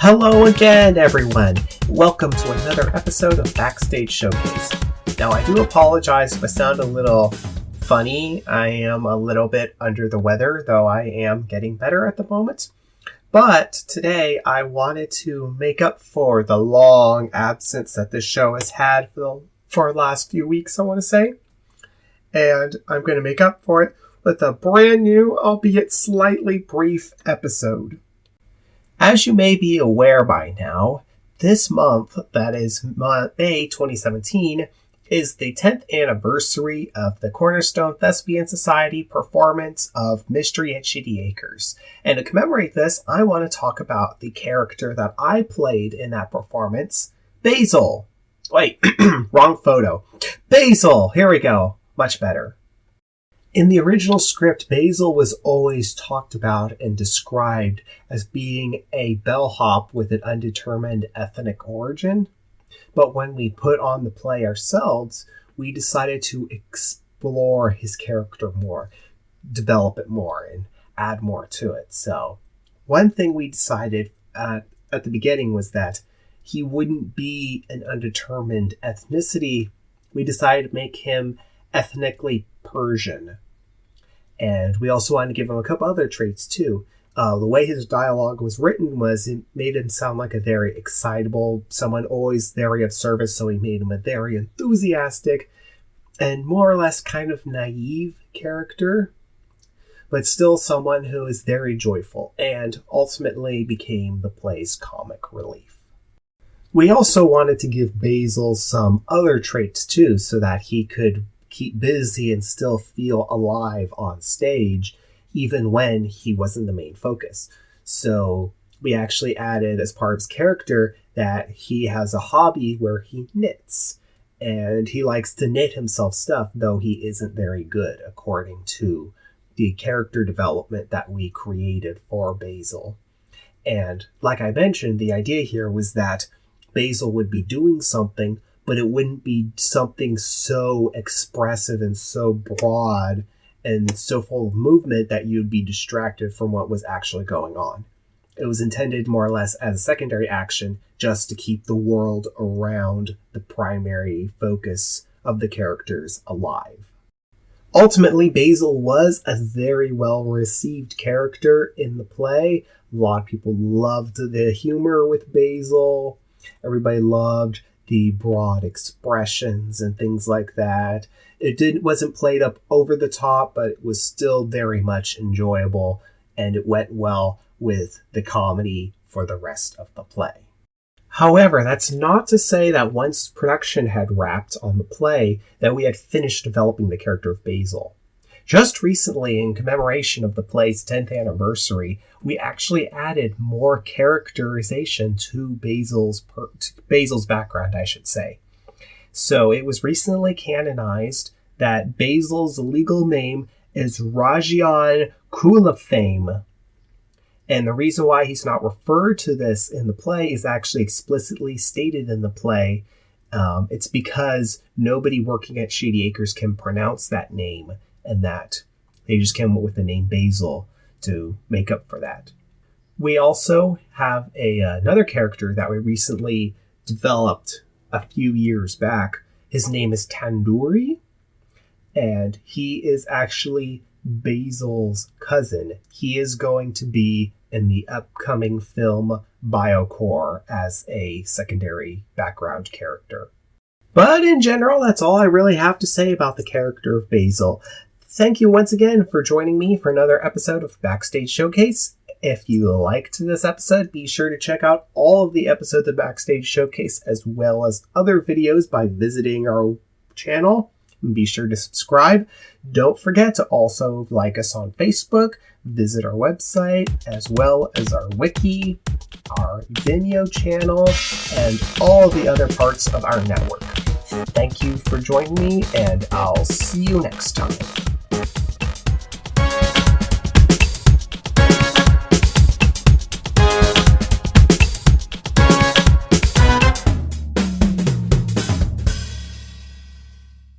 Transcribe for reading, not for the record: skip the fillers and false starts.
Hello again, everyone! Welcome to another episode of Backstage Showcase. Now, I do apologize if I sound a little funny. I am a little bit under the weather, though I am getting better at the moment. But today, I wanted to make up for the long absence that this show has had for the last few weeks, I want to say. And I'm going to make up for it with a brand new, albeit slightly brief episode. As you may be aware by now, this month, that is May 2017, is the 10th anniversary of the Cornerstone Thespian Society performance of Mystery at Shady Acres. And to commemorate this, I want to talk about the character that I played in that performance, Basil. Wait, wrong photo. Basil! Here we go. Much better. In the original script, Basil was always talked about and described as being a bellhop with an undetermined ethnic origin. But when we put on the play ourselves, we decided to explore his character more, develop it more, and add more to it. So one thing we decided at the beginning was that he wouldn't be an undetermined ethnicity. We decided to make him ethnically Persian. And we also wanted to give him a couple other traits too. The way his dialogue was written it made him sound like a very excitable, someone always very of service, so we made him a very enthusiastic and more or less kind of naive character, but still someone who is very joyful and ultimately became the play's comic relief. We also wanted to give Basil some other traits too, so that he could keep busy and still feel alive on stage, even when he wasn't the main focus. So we actually added as part of his character that he has a hobby where he knits. And he likes to knit himself stuff, though he isn't very good, according to the character development that we created for Basil. And like I mentioned, the idea here was that Basil would be doing something, but it wouldn't be something so expressive and so broad and so full of movement that you'd be distracted from what was actually going on. It was intended more or less as a secondary action just to keep the world around the primary focus of the characters alive. Ultimately, Basil was a very well-received character in the play. A lot of people loved the humor with Basil. Everybody loved the broad expressions and things like that. It wasn't played up over the top, but it was still very much enjoyable, and it went well with the comedy for the rest of the play. However, that's not to say that once production had wrapped on the play, that we had finished developing the character of Basil. Just recently, in commemoration of the play's 10th anniversary, we actually added more characterization to Basil's background, I should say. So it was recently canonized that Basil's legal name is Rajian Kulafame. And the reason why he's not referred to this in the play is actually explicitly stated in the play. It's because nobody working at Shady Acres can pronounce that name, and that they just came up with the name Basil to make up for that. We also have another character that we recently developed a few years back. His name is Tandoori, and he is actually Basil's cousin. He is going to be in the upcoming film Biocore as a secondary background character. But in general, that's all I really have to say about the character of Basil. Thank you once again for joining me for another episode of Backstage Showcase. If you liked this episode, be sure to check out all of the episodes of Backstage Showcase as well as other videos by visiting our channel. And be sure to subscribe. Don't forget to also like us on Facebook, visit our website, as well as our wiki, our Vimeo channel, and all the other parts of our network. Thank you for joining me, and I'll see you next time.